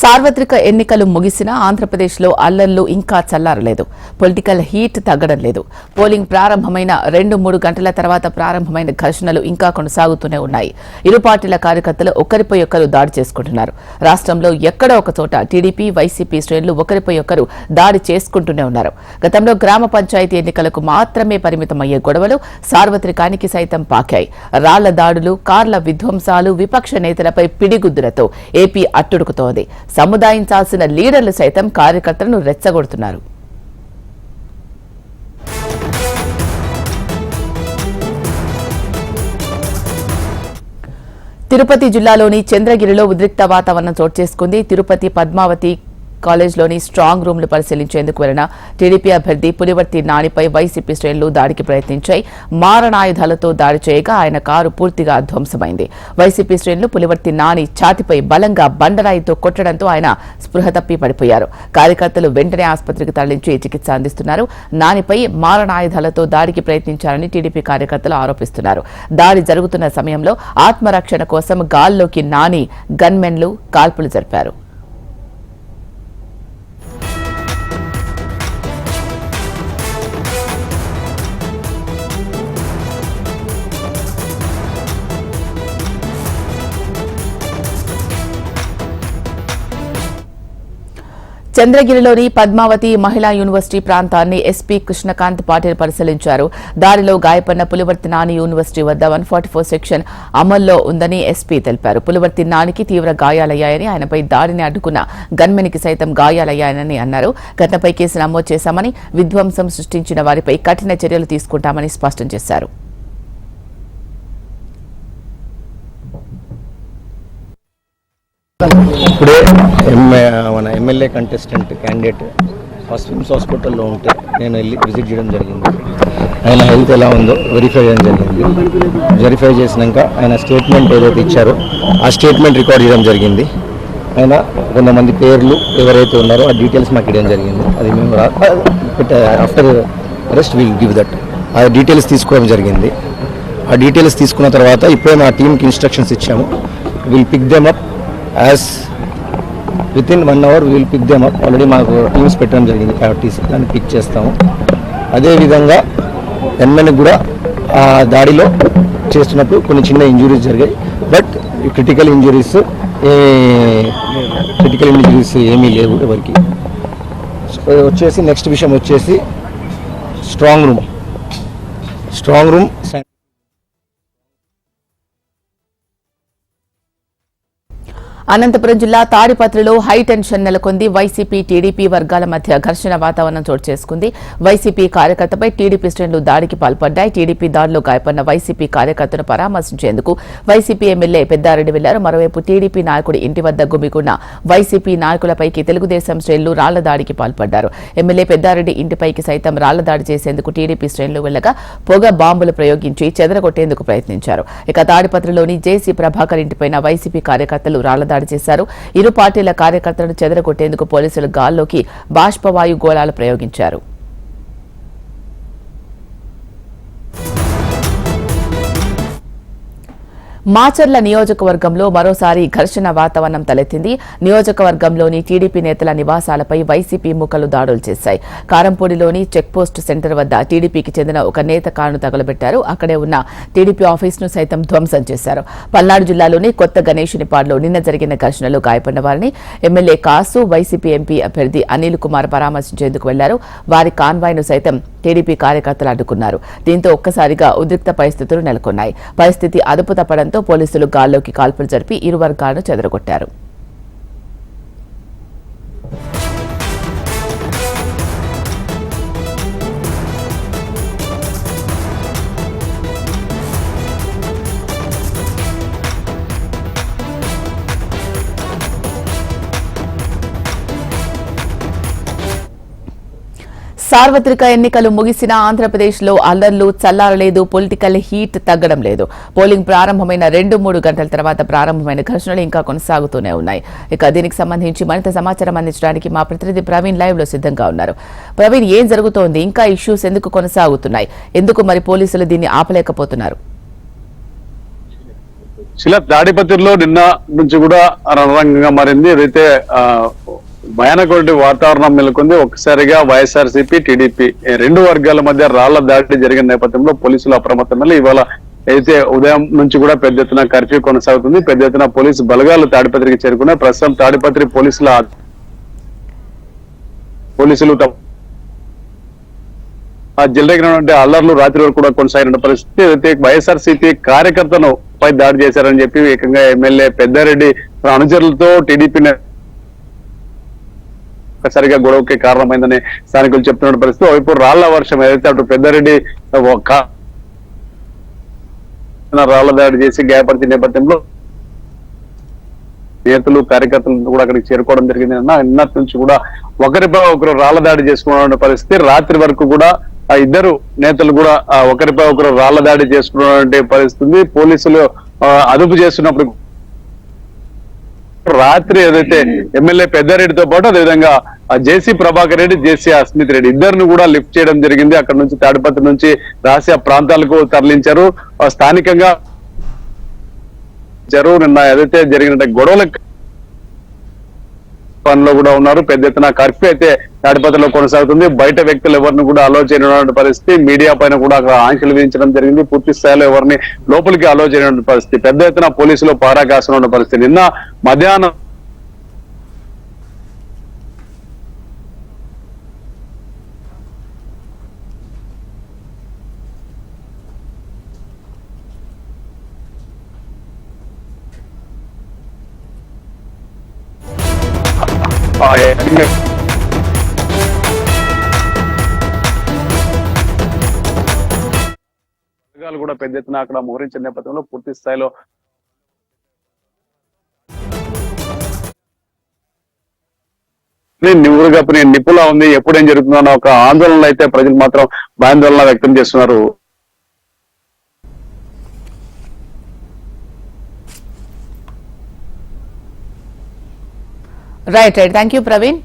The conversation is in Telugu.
సార్వత్రిక ఎన్నికలు ముగిసినా ఆంధ్రప్రదేశ్లో అల్లర్లు ఇంకా చల్లారలేదు. పొలిటికల్ హీట్ తగ్గడం లేదు. పోలింగ్ ప్రారంభమైన 2-3 గంటల తర్వాత ప్రారంభమైన ఘర్షణలు ఇంకా కొనసాగుతూనే ఉన్నాయి. ఇరు పార్టీల కార్యకర్తలు ఒకరిపై ఒకరు దాడి చేసుకుంటున్నారు. రాష్ట్రంలో ఎక్కడో ఒక చోట టీడీపీ, వైసీపీ శ్రేణులు ఒకరిపై ఒకరు దాడి చేసుకుంటూనే ఉన్నారు. గతంలో గ్రామ పంచాయతీ ఎన్నికలకు మాత్రమే పరిమితమయ్యే గొడవలు సార్వత్రికానికి సైతం పాకాయి. రాళ్ల దాడులు, కార్ల విధ్వంసాలు, విపక్ష నేతలపై పిడిగుద్దులతో ఏపీ అట్టుడుకుతోంది. సముదాయించాల్సిన లీడర్లు సైతం కార్యకర్తలను రెచ్చగొడుతున్నారు. తిరుపతి జిల్లాలోని చంద్రగిరిలో ఉద్రిక్త వాతావరణం చోటు చేసుకుంది. తిరుపతి పద్మావతి కాలేజ్లోని స్ట్రాంగ్ రూమ్లు పరిశీలించేందుకు వెళ్లిన టీడీపీ అభ్యర్థి పులివర్తి నానిపై వైసీపీ శ్రేణులు దాడికి ప్రయత్నించాయి. మారణాయుధాలతో దాడి చేయగా ఆయన కారు పూర్తిగా ధ్వంసమైంది. వైసీపీ శ్రేణులు పులివర్తి నాని ఛాతిపై బలంగా బండరాయితో కొట్టడంతో ఆయన స్పృహ తప్పి పడిపోయారు. కార్యకర్తలు వెంటనే ఆసుపత్రికి తరలించి చికిత్స అందిస్తున్నారు. నానిపై మారణాయుధాలతో దాడికి ప్రయత్నించారని టీడీపీ కార్యకర్తలు ఆరోపిస్తున్నారు. దాడి జరుగుతున్న సమయంలో ఆత్మరక్షణ కోసం గాల్లోకి నాని గన్మెన్లు కాల్పులు జరిపారు. చంద్రగిరిలోని పద్మావతి మహిళా యూనివర్సిటీ ప్రాంతాన్ని ఎస్పీ కృష్ణకాంత్ పాటిల్ పరిశీలించారు. దాడిలో గాయపడిన పులివర్తి నాని యూనివర్సిటీ వద్ద 144 సెక్షన్ అమల్లో ఉందని ఎస్పీ తెలిపారు. పులివర్తి నానికి తీవ్ర గాయాలయ్యాయని, ఆయనపై దాడిని అడ్డుకున్న గన్మెన్కి సైతం గాయాలయ్యాయని అన్నారు. ఘటనపై కేసు నమోదు చేశామని, విధ్వంసం సృష్టించిన వారిపై కఠిన చర్యలు తీసుకుంటామని స్పష్టం చేశారు. ఇప్పుడే మన ఎమ్మెల్యే కంటెస్టెంట్ క్యాండిడేట్ స్విమ్స్ హాస్పిటల్లో ఉంటే నేను వెళ్ళి విజిట్ చేయడం జరిగింది. ఆయన హెల్త్ ఎలా ఉందో వెరిఫై చేయడం జరిగింది. వెరిఫై చేసినాక ఆయన స్టేట్మెంట్ ఏదైతే ఇచ్చారో ఆ స్టేట్మెంట్ రికార్డ్ చేయడం జరిగింది. ఆయన కొంతమంది పేర్లు ఎవరైతే ఉన్నారో ఆ డీటెయిల్స్ మాకు ఇవ్వడం జరిగింది. అది మేము after arrest will give that ఆ డీటెయిల్స్ తీసుకోవడం జరిగింది. ఆ డీటెయిల్స్ తీసుకున్న తర్వాత ఇప్పుడే మా టీంకి ఇన్స్ట్రక్షన్స్ ఇచ్చాము. Will pick them up as within 1 hour will pick them up. Already మాకు టీమ్స్ పెట్టడం జరిగింది, పార్టీస్ దాన్ని పిక్ చేస్తాము. అదేవిధంగా ఎమ్మెల్యేకి కూడా ఆ దాడిలో చేస్తున్నప్పుడు కొన్ని చిన్న ఇంజురీస్ జరిగాయి. బట్ క్రిటికల్ ఇంజురీస్ ఏమీ లేవు ఎవరికి. వచ్చేసి నెక్స్ట్ విషయం వచ్చేసి స్ట్రాంగ్ రూమ్ అనంతపురం జిల్లా తాడిపత్రిలో హైటెన్షన్ నెలకొంది. వైసీపీ, టీడీపీ వర్గాల మధ్య ఘర్షణ వాతావరణం చోటు చేసుకుంది. వైసీపీ కార్యకర్తపై టీడీపీ శ్రేణులు దాడికి పాల్పడ్డాయి. టీడీపీ దాడిలో గాయపడిన వైసీపీ కార్యకర్తను పరామర్శించేందుకు వైసీపీ ఎమ్మెల్యే పెద్దారెడ్డి వెళ్లారు. మరోవైపు టీడీపీ నాయకుడి ఇంటి వద్ద గుమికున్న వైసీపీ నాయకులపైకి తెలుగుదేశం శ్రేణులు రాళ్ల దాడికి పాల్పడ్డారు. ఎమ్మెల్యే పెద్దారెడ్డి ఇంటిపైకి సైతం రాళ్ల దాడి చేసేందుకు టీడీపీ శ్రేణులు వెళ్లగా పొగ బాంబులు ప్రయోగించి చెదరగొట్టేందుకు ప్రయత్నించారు. ఇక తాడిపత్రిలోని జేసీ ప్రభాకర్ ఇంటిపైన వైసీపీ కార్యకర్తలు రాళ్ల దాడి చేశారు. ఇరు పార్టీల కార్యకర్తలను చెదరగొట్టేందుకు పోలీసులు గాల్లోకి బాష్పవాయు గోళాలు ప్రయోగించారు. మాచర్ల నియోజకవర్గంలో మరోసారి ఘర్షణ వాతావరణం తలెత్తింది. నియోజకవర్గంలోని టీడీపీ నేతల నివాసాలపై వైసీపీ మూకలు దాడులు చేశాయి. కారంపూడిలోని చెక్పోస్ట్ సెంటర్ వద్ద టీడీపీకి చెందిన ఒక నేత కారును తగలబెట్టారు. అక్కడే ఉన్న టీడీపీ ఆఫీసును సైతం ధ్వంసం చేశారు. పల్నాడు జిల్లాలోని కొత్త గణేశునిపాడులో నిన్న జరిగిన ఘర్షణలో గాయపడిన వారిని ఎమ్మెల్యే కాసు, వైసీపీ ఎంపీ అభ్యర్థి అనిల్ కుమార్ పరామర్శించేందుకు వెళ్లారు. వారి కాన్వాయ్ను సైతం టీడీపీ కార్యకర్తలు అడ్డుకున్నారు. దీంతో ఒక్కసారిగా ఉద్రిక్త పరిస్థితులు నెలకొన్నాయి. పరిస్థితి అదుపు తప్పడంతో పోలీసులు గాల్లోకి కాల్పులు జరిపి ఇరు వర్గాలను చెదరగొట్టారు. సార్వత్రిక ఎన్నికలు ముగిసినా ఆంధ్రప్రదేశ్లో అల్లర్లు చల్లారలేదు. పొలిటికల్ హీట్ తగ్గడం లేదు. పోలింగ్ ప్రారంభమైన 2-3 గంటల తర్వాత ప్రారంభమైన ఘర్షణలు ఇంకా కొనసాగుతూనే ఉన్నాయి. ఇక దీనికి సంబంధించి మరింత సమాచారం అందించడానికి మా ప్రతినిధి ప్రవీణ్ లైవ్ లో సిద్ధంగా ఉన్నారు. ప్రవీణ్, ఏం జరుగుతోంది? ఇంకా ఇష్యూస్ ఎందుకు కొనసాగుతున్నాయి? ఎందుకు మరి పోలీసులు దీన్ని ఆపలేకపోతున్నారు? శిలా తాడిపత్రిలో నిన్న నుంచి కూడా రణరంగంగా మారింది. ఏదైతే భయానకమైన వాతావరణం నెలకొంది. ఒక్కసారిగా వైఎస్ఆర్సీపీ టీడీపీ రెండు వర్గాల మధ్య రాళ్ల దాడి జరిగిన నేపథ్యంలో పోలీసులు అప్రమత్తమై ఇవాళ అయితే ఉదయం నుంచి కూడా పెద్ద ఎత్తున కర్ఫ్యూ కొనసాగుతుంది. పెద్ద ఎత్తున పోలీసు బలగాలు తాడిపత్రికి చేరుకున్నాయి. ప్రస్తుతం తాడిపత్రి పోలీసులు జిల్లాకి అల్లర్లు రాత్రి వరకు కూడా కొనసాగిన పరిస్థితి. అయితే వైఎస్ఆర్సీపీ కార్యకర్తను పై దాడి చేశారని చెప్పి ఏకంగా ఎమ్మెల్యే పెద్దారెడ్డి అనుచరులతో టీడీపీని ఒక్కసారిగా గొడవకి కారణమైందని స్థానికులు చెప్తున్న పరిస్థితి. వైపు రాళ్ల వర్షం ఏదైతే అటు పెద్దారెడ్డి రాళ్ల దాడి చేసి గాయపరిచిన నేపథ్యంలో నేతలు కార్యకర్తలు కూడా అక్కడికి చేరుకోవడం జరిగింది. నిన్నటి నుంచి కూడా ఒకరిపై ఒకరు రాళ్ల దాడి చేసుకున్న పరిస్థితి. రాత్రి వరకు కూడా ఆ ఇద్దరు నేతలు కూడా ఒకరిపై ఒకరు రాళ్ల దాడి చేసుకున్నటువంటి పరిస్థితి. పోలీసులు అదుపు చేస్తున్నప్పుడు రాత్రి ఏదైతే ఎమ్మెల్యే పెద్దారెడ్డితో పాటు అదేవిధంగా జేసీ ప్రభాకర్ రెడ్డి, జేసీ అస్మిత్ రెడ్డి ఇద్దరిని కూడా లిఫ్ట్ చేయడం జరిగింది. అక్కడ నుంచి తాడిపత్రి నుంచి రహస్య ప్రాంతాలకు తరలించారు. స్థానికంగా నిన్న ఏదైతే జరిగిన గొడవల పనిలో కూడా ఉన్నారు. పెద్ద ఎత్తున కర్ఫ్యూ అయితే తాడిపత్రిలో కొనసాగుతుంది. బయట వ్యక్తులు ఎవరిని కూడా అలో చేయనటువంటి పరిస్థితి. మీడియా పైన కూడా అక్కడ ఆంక్షలు విధించడం జరిగింది. పూర్తి స్థాయిలో ఎవరిని లోపలికి అలో చేయనటువంటి పరిస్థితి. పెద్ద ఎత్తున పోలీసులు పారా కాస్తున్న పరిస్థితి. నిన్న మధ్యాహ్నం కూడా పెద్ద ఎత్తున అక్కడ మోహరించిన నేపథ్యంలో పూర్తి స్థాయిలో నిపులా ఉంది. ఎప్పుడేం జరుగుతుందో ఒక ఆందోళన అయితే ప్రజలు మాత్రం భయాందోళన వ్యక్తం చేస్తున్నారు. రైట్. Thank you Praveen.